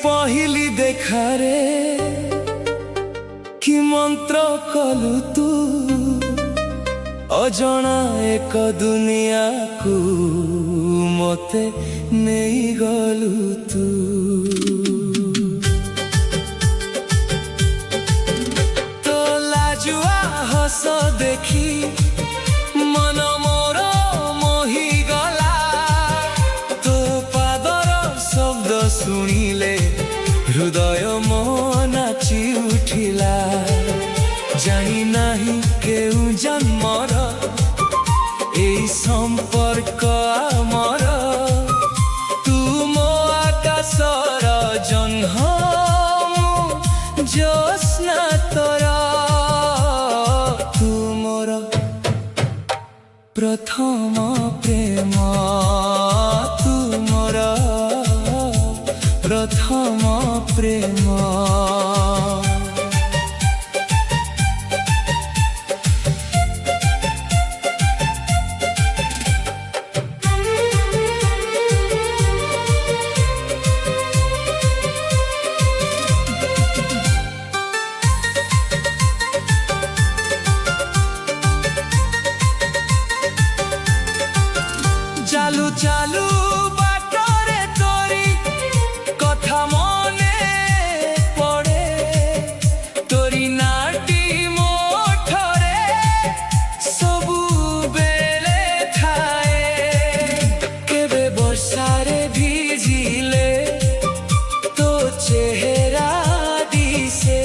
पहली देखारे कि मंत्र कलु तू अजना एक दुनिया को मते नहीं गलु तू। तो लाजुआ हस देखी मन मोर मोही गला, तो पादर शब्द शुणिले हृदय मो नाची उठिला। जानी नाही केउ जन्मर एई संपर्क आमर, तू मो आकाशर जह्न ज्योत्स्ना तोर, तू मोर प्रथम प्रेम, तू मोर प्रथम प्रेम। चालू चालू बाटरे तोरी कथा मने पड़े, तोरी नाटी मोठरे सबु बेले थाए। केबे वर्षारे भिजिले तो चेहरा दिसे,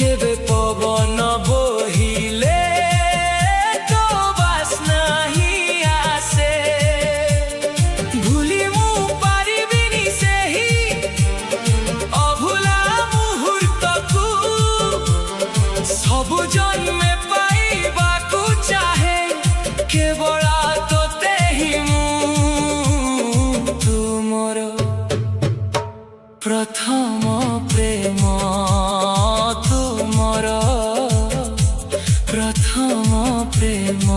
केबे पवन बहिले सबु जन्मे पाइबाकु चाहे केवल तोते ही मु। तू मोर प्रथम प्रेम, तू मोर प्रथम प्रेम।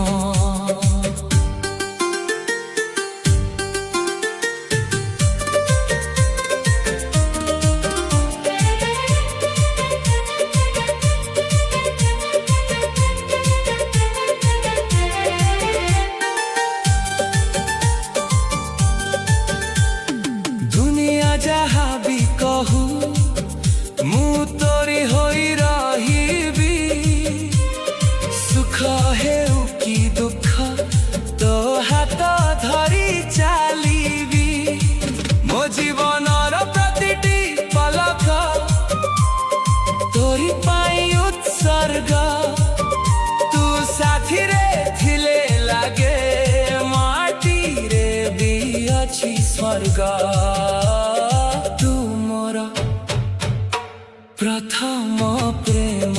जहाँ भी कहू मु तोरी होई रहिबी, सुख हेउ कि दुख तो हाथ धरी चलीबी। मो जीवनर प्रतिटी पलक तोरी पाई उत्सर्ग, तू साथी रे थिले लागे माटी रे भी अछि स्वर्ग। प्रथम प्रेम।